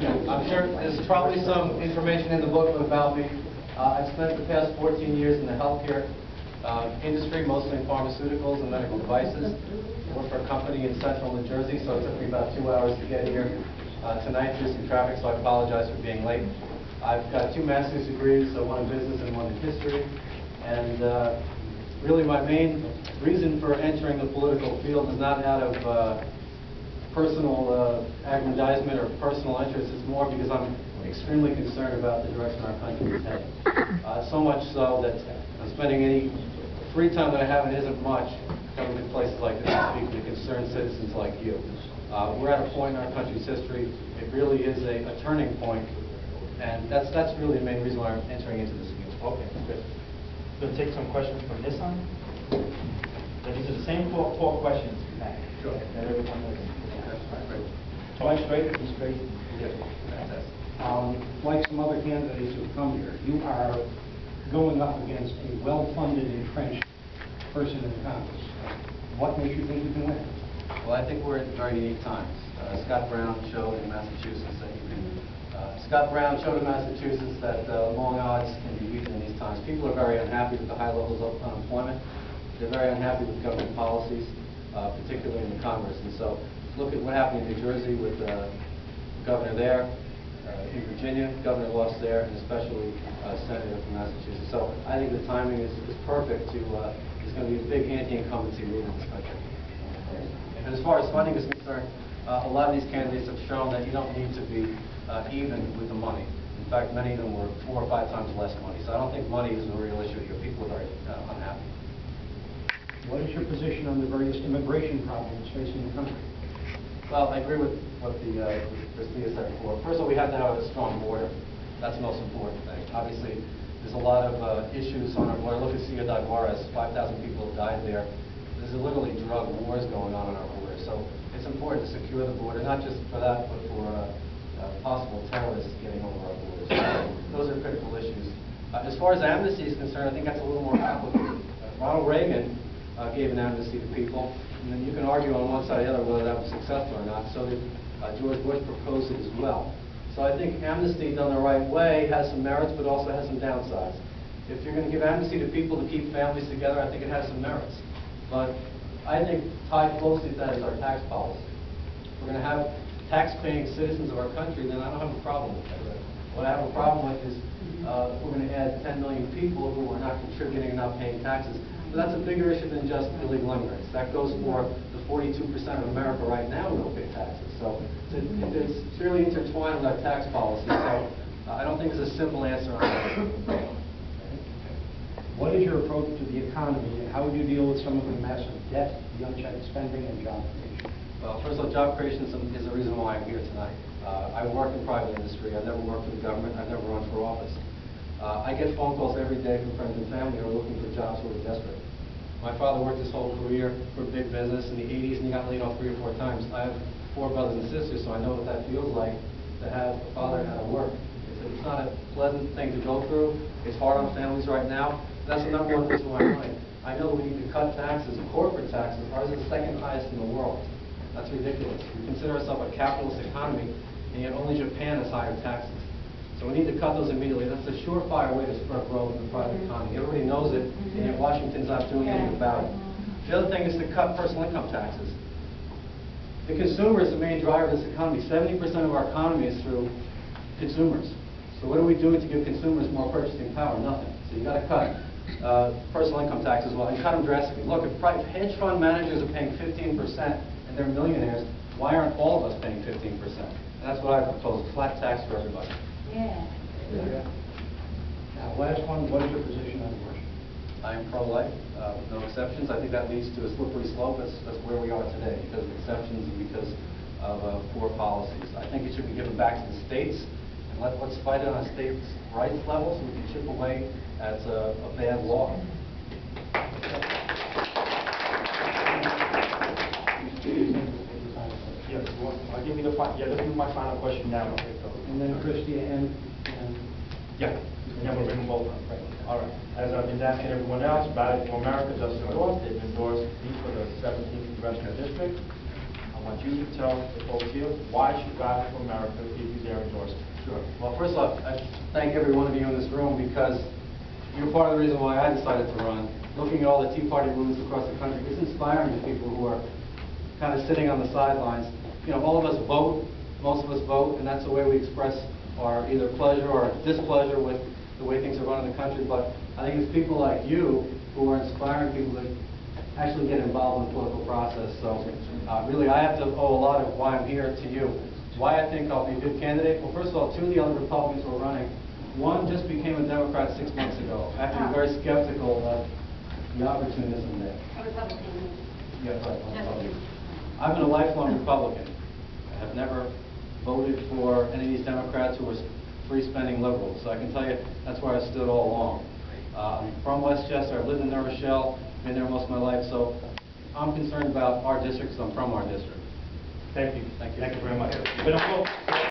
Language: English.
I'm sure there's probably some information in the booklet about me. I've spent the past 14 years in the healthcare industry, mostly in pharmaceuticals and medical devices. I work for a company in central New Jersey, so it took me about 2 hours to get here tonight through some traffic, so I apologize for being late. I've got 2 master's degrees, so one in business and one in history. And really my main reason for entering the political field is not out of personal aggrandizement or personal interest. It's more because I'm extremely concerned about the direction our country is heading. So much so that I'm spending any free time that I have, and it isn't much, coming to places like this to speak to concerned citizens like you. We're at a point in our country's history, it really is a turning point, and that's really the main reason why I'm entering into this field. Okay, good. We'll take some questions from this side. These are the same four questions. Sure. That everyone knows. Talk straight, be straight. Yeah. Fantastic. Like some other candidates who've come here, you are going up against a well-funded, entrenched person in Congress. What makes you think you can win? Well, I think we're at very unique times. Scott Brown showed in Massachusetts that long odds can be beaten in these times. People are very unhappy with the high levels of unemployment. They're very unhappy with government policies, particularly in the Congress. And so, look at what happened in New Jersey with the governor there. In Virginia, governor lost there, and especially senator from Massachusetts. So I think the timing is perfect to, there's going to be a big anti-incumbency move in this country. And as far as funding is concerned, a lot of these candidates have shown that you don't need to be even with the money. In fact, many of them were 4 or 5 times less money. So I don't think money is a real issue here. People are very unhappy. What is your position on the various immigration problems facing the country? Well, I agree with what Christina said before. First of all, we have to have a strong border. That's the most important thing. Obviously, there's a lot of issues on our border. Look at Ciudad Juarez, 5,000 people have died there. There's literally drug wars going on our border. So it's important to secure the border, not just for that, but for possible terrorists getting over our borders. So those are critical issues. As far as amnesty is concerned, I think that's a little more complicated. Ronald Reagan gave an amnesty to people. And then you can argue on one side or the other whether that was successful or not. So did George Bush proposed it as well. So I think amnesty done the right way has some merits, but also has some downsides. If you're going to give amnesty to people to keep families together, I think it has some merits. But I think tied closely to that is our tax policy. If we're going to have tax-paying citizens of our country, then I don't have a problem with that. What I have a problem with is if we're going to add 10 million people who are not contributing and not paying taxes. But that's a bigger issue than just illegal immigrants. That goes for the 42% of America right now who don't pay taxes. So it's really intertwined with our tax policy. So I don't think there's a simple answer on that. What is your approach to the economy, and how would you deal with some of the massive debt, the unchecked spending, and job creation? Well, first of all, job creation is the reason why I'm here tonight. I work in private industry. I've never worked for the government. I've never run for office. I get phone calls every day from friends and family who are looking for jobs who are desperate. My father worked his whole career for big business in the 80s, and he got laid off 3 or 4 times. I have 4 brothers and sisters, so I know what that feels like to have a father and how to work. It's not a pleasant thing to go through. It's hard on families right now. That's the number 1 reason why I'm running. I know we need to cut taxes, corporate taxes. Ours is the 2nd highest in the world. That's ridiculous. We consider ourselves a capitalist economy, and yet only Japan has higher taxes. So we need to cut those immediately. That's a surefire way to spur growth in the private economy. Everybody knows it, and yet Washington's not doing anything about it. The other thing is to cut personal income taxes. The consumer is the main driver of this economy. 70% of our economy is through consumers. So what are we doing to give consumers more purchasing power? Nothing. So you got to cut personal income taxes as well, and cut them drastically. Look, if hedge fund managers are paying 15% and they're millionaires, why aren't all of us paying 15%? And that's what I propose, a flat tax for everybody. Yeah. Now, last one, what is your position on abortion? I am pro-life, with no exceptions. I think that leads to a slippery slope. That's where we are today, because of exceptions and because of poor policies. I think it should be given back to the states, and let's fight it on a states' rights level so we can chip away at a bad law. Yes, I'll give you the this is my final question now. And then Christy and yeah, we'll bring them both up. Right. All right. As I've been asking everyone else, Rally for America just endorsed. They've endorsed me for the 17th Congressional District. I want you to tell the folks here why should Rally for America give you their endorsement. Well, first off, I thank every one of you in this room because you're part of the reason why I decided to run. Looking at all the Tea Party moves across the country, it's inspiring to people who are kind of sitting on the sidelines. You know, all of us vote, most of us vote, and that's the way we express our either pleasure or displeasure with the way things are run in the country. But I think it's people like you who are inspiring people to actually get involved in the political process. So really, I have to owe a lot of why I'm here to you. Why I think I'll be a good candidate? Well, first of all, two of the other Republicans who are running, one just became a Democrat 6 months ago, after being very skeptical of the opportunism there. A Republican. Yeah, right. I've been a lifelong Republican. I have never voted for any of these Democrats who were free-spending liberals. So I can tell you that's where I stood all along. I'm from Westchester. I've lived in New Rochelle, been there most of my life. So I'm concerned about our district, so I'm from our district. Thank you. Thank you. Thank you very much.